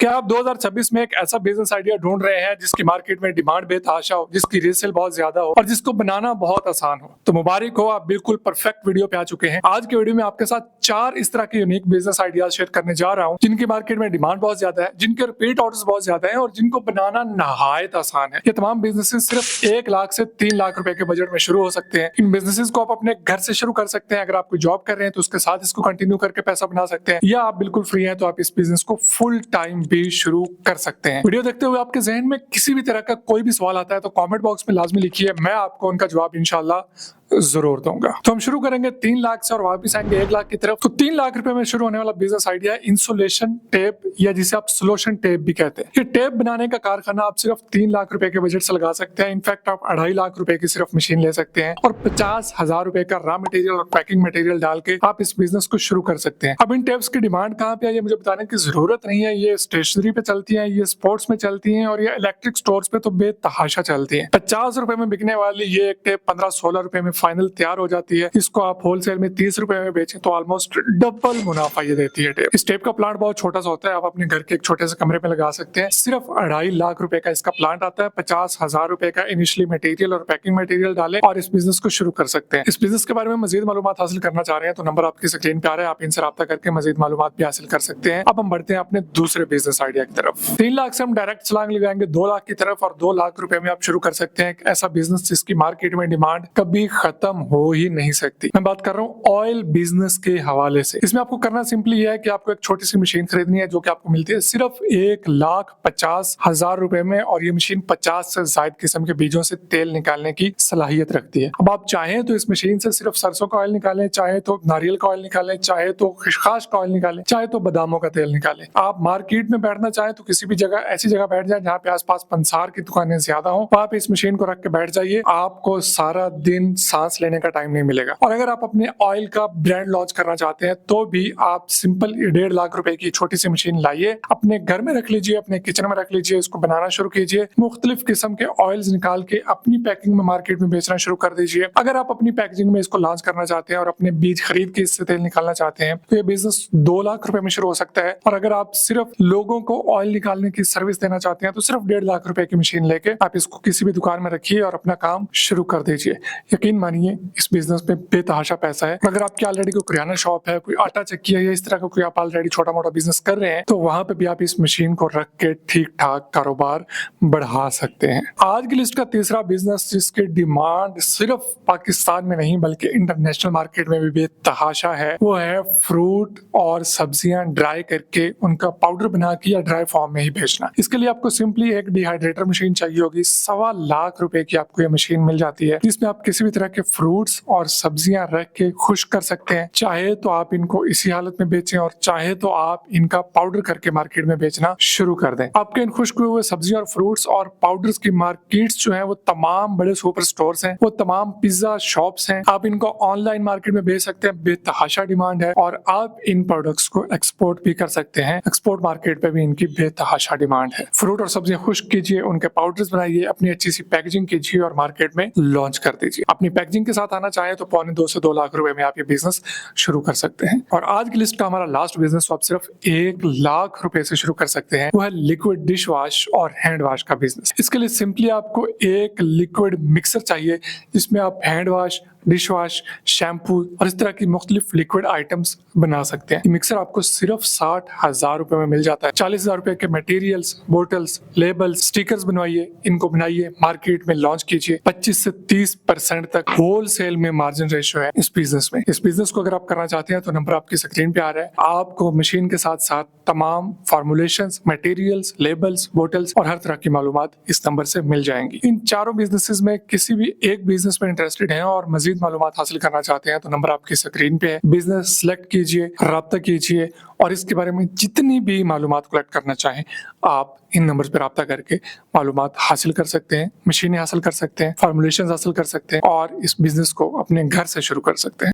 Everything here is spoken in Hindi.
क्या आप 2026 में एक ऐसा बिजनेस आइडिया ढूंढ रहे हैं जिसकी मार्केट में डिमांड बेतहाशा हो, जिसकी रीसेल बहुत ज्यादा हो और जिसको बनाना बहुत आसान हो? तो मुबारक हो, आप बिल्कुल परफेक्ट वीडियो पे आ चुके हैं। आज के वीडियो में आपके साथ 4 इस तरह के यूनिक बिजनेस आइडियाज शेयर करने जा रहा हूं जिनकी मार्केट में डिमांड बहुत ज्यादा है, जिनके रिपीट ऑर्डर्स बहुत ज्यादा है और जिनको बनाना नहायत आसान है। ये तमाम बिजनेसेस सिर्फ 1 लाख से 3 लाख रुपए के बजट में शुरू हो सकते हैं। इन बिजनेसेस को आप अपने घर से शुरू कर सकते हैं। अगर आप कोई जॉब कर रहे हैं तो उसके साथ इसको कंटिन्यू करके पैसा बना सकते हैं, या आप बिल्कुल फ्री हैं तो आप इस बिजनेस को फुल टाइम भी शुरू कर सकते हैं। वीडियो देखते हुए आपके जहन में किसी भी तरह का कोई भी सवाल आता है तो कमेंट बॉक्स में लाजमी लिखिए, मैं आपको उनका जवाब इंशाल्लाह जरूर दूंगा। तो हम शुरू करेंगे 3 लाख से और वापस आएंगे 1 लाख की तरफ। तो 3 लाख रुपए में शुरू होने वाला बिजनेस आइडिया है इंसुलेशन टेप, या जिसे आप सोल्यूशन टेप भी कहते हैं। ये टेप बनाने का कारखाना आप सिर्फ 3 लाख रुपए के बजट से लगा सकते हैं। इनफैक्ट आप 2.5 लाख रुपए की सिर्फ मशीन ले सकते हैं और 50,000 रुपए का रॉ मटेरियल और पैकिंग मटेरियल डाल के आप इस बिजनेस को शुरू कर सकते हैं। अब इन टेप्स की डिमांड कहाँ पे है ये मुझे बताने की जरूरत नहीं है। ये स्टेशनरी पे चलती है, ये स्पोर्ट्स में चलती है और ये इलेक्ट्रिक स्टोर्स पे तो बेतहाशा चलती है। 50 रुपए में बिकने वाली ये एक टेप 15-16 रुपए में फाइनल तैयार हो जाती है। इसको आप होलसेल में 30 रुपए में बेचें तो ऑलमोस्ट डबल मुनाफा ये देती है टेप। इस टेप का प्लांट बहुत छोटा सा होता है, आप अपने घर के एक छोटे से कमरे में लगा सकते हैं। सिर्फ 2.5 लाख रुपए का इसका प्लांट आता है। 50,000 रुपए का इनिशियली मटेरियल और पैकिंग मटेरियल डालें और इस बिजनेस को शुरू कर सकते हैं। इस बिजनेस के बारे में मजीद मालूमात हासिल करना चाह रहे हैं तो नंबर आपकी स्क्रीन पे आ रहा है, आप इनसे राब्ता करके मजीद मालूमात भी हासिल कर सकते हैं। अब हम बढ़ते हैं अपने दूसरे बिजनेस आइडिया की तरफ। 3 लाख से हम डायरेक्ट छलांग लगाएंगे 2 लाख की तरफ और 2 लाख रुपए में आप शुरू कर सकते हैं एक ऐसा बिजनेस जिसकी मार्केट में डिमांड कभी खत्म हो ही नहीं सकती। मैं बात कर रहा हूँ ऑयल बिजनेस के हवाले से। इसमें आपको करना सिंपली है कि आपको एक छोटी सी मशीन खरीदनी है जो कि आपको मिलती है सिर्फ 1,50,000 रुपए में, और ये मशीन 50 से ज्यादा किस्म के बीजों से तेल निकालने की सलाहियत रखती है। अब आप चाहें तो इस मशीन से सिर्फ सरसों का ऑयल निकालें, चाहे तो नारियल का ऑयल निकालें, चाहे तो खसखस का ऑयल निकालें, चाहे तो बादामों का तेल निकालें। आप मार्केट में बैठना चाहें तो किसी भी जगह ऐसी जगह बैठ जाए जहाँ पे आसपास पंसार की दुकानें ज्यादा हो, आप इस मशीन को रख के बैठ जाइए, आपको सारा दिन सांस लेने का टाइम नहीं मिलेगा। और अगर आप अपने ऑयल का ब्रांड लॉन्च करना चाहते हैं तो भी आप सिंपल 1.5 लाख रुपए की छोटी सी मशीन लाइए, अपने घर में रख लीजिए, अपने किचन में रख लीजिए, इसको बनाना शुरू कीजिए, मुख्तलिफ किस्म के ऑयल्स निकाल के अपनी पैकिंग में मार्केट में बेचना शुरू कर दीजिए। अगर आप अपनी पैकेजिंग में इसको लॉन्च करना चाहते हैं और अपने बीज खरीद के इससे तेल निकालना चाहते हैं तो ये बिजनेस 2 लाख रुपए में शुरू हो सकता है। और अगर आप सिर्फ लोगों को ऑयल निकालने की सर्विस देना चाहते हैं तो सिर्फ 1.5 लाख रुपए की मशीन लेके आप इसको किसी भी दुकान में रखिए और अपना काम शुरू कर दीजिए। यकीन मानिए इस बिजनेस में बेतहाशा पैसा है। अगर आपकी ऑलरेडी कोई किराना शॉप है, कोई आटा चक्की है, या इस तरह का कोई आप ऑलरेडी छोटा मोटा बिजनेस कर रहे हैं तो वहां पे भी आप इस मशीन को रख के ठीक ठाक कारोबार बढ़ा सकते हैं। आज की लिस्ट का तीसरा बिजनेस जिसकी डिमांड सिर्फ पाकिस्तान में नहीं बल्कि इंटरनेशनल मार्केट में भी बेतहाशा है, वो है फ्रूट और सब्जियां ड्राई करके उनका पाउडर बना के या ड्राई फॉर्म में ही बेचना। इसके लिए आपको सिंपली एक डिहाइड्रेटर मशीन चाहिए होगी। 1.25 लाख रुपए की आपको ये मशीन मिल जाती है जिसमें आप किसी भी तरह के फ्रूट्स और सब्जियां रख के खुश्क कर सकते हैं। चाहे तो आप इनको इसी हालत में बेचें और चाहे तो आप इनका पाउडर करके मार्केट में बेचना शुरू कर दें। आपके इन खुश्क हुए सब्जियां और फ्रूट्स और पाउडर्स की मार्केट्स जो है वो तमाम बड़े सुपर स्टोर्स हैं, वो तमाम पिज्जा शॉप्स हैं। आप इनको ऑनलाइन मार्केट में बेच सकते हैं, बेतहाशा डिमांड है। और आप इन प्रोडक्ट्स को एक्सपोर्ट भी कर सकते हैं, एक्सपोर्ट मार्केट पे भी इनकी बेतहाशा डिमांड है। फ्रूट और सब्जियां खुश्क कीजिए, उनके पाउडर्स बनाइए, अपनी अच्छी सी पैकेजिंग कीजिए और मार्केट में लॉन्च कर दीजिए। अपनी पैकेजिंग के साथ आना चाहे तो 2.25 से 2 लाख रुपए में आप ये बिजनेस शुरू कर सकते हैं। और आज की लिस्ट का हमारा लास्ट बिजनेस तो आप सिर्फ 1 लाख रुपए से शुरू कर सकते हैं, वो है लिक्विड डिश वॉश और हैंड वॉश का बिजनेस। इसके लिए सिंपली आपको एक लिक्विड मिक्सर चाहिए जिसमें आप hand wash, dish wash, shampoo और इस तरह की मुख्तलिफ लिक्विड आइटम्स बना सकते हैं। मिक्सर आपको सिर्फ 60,000 रुपए में मिल जाता है। 40,000 रुपए के मटेरियल्स, बोटल्स, लेबल्स, स्टिकर्स बनवाइए, इनको बनाइए, मार्केट में लॉन्च कीजिए। 25 से 30% तक होलसेल में मार्जिन रेशियो है इस बिजनेस में। इस बिजनेस को अगर आप करना चाहते हैं तो नंबर आपकी स्क्रीन पे आ रहा है। आपको मशीन के साथ साथ तमाम फॉर्मुलेशंस, मटेरियल्स, लेबल्स, बोटल्स और हर तरह की मालूमात इस नंबर से मिल जाएंगी। इन चारों बिजनेसेस में किसी भी एक बिजनेस में इंटरेस्टेड हैं और मजीद मालूमात हासिल करना चाहते हैं तो नंबर आपकी स्क्रीन पे है। बिजनेस सेलेक्ट कीजिए, राब्ता कीजिए और इसके बारे में जितनी भी मालूमात कलेक्ट करना चाहें आप इन नंबर्स पर राब्ता करके मालूमात हासिल कर सकते हैं, मशीनें हासिल कर सकते हैं, फॉर्मुलेशंस हासिल कर सकते हैं और इस बिजनेस को अपने घर से शुरू कर सकते हैं।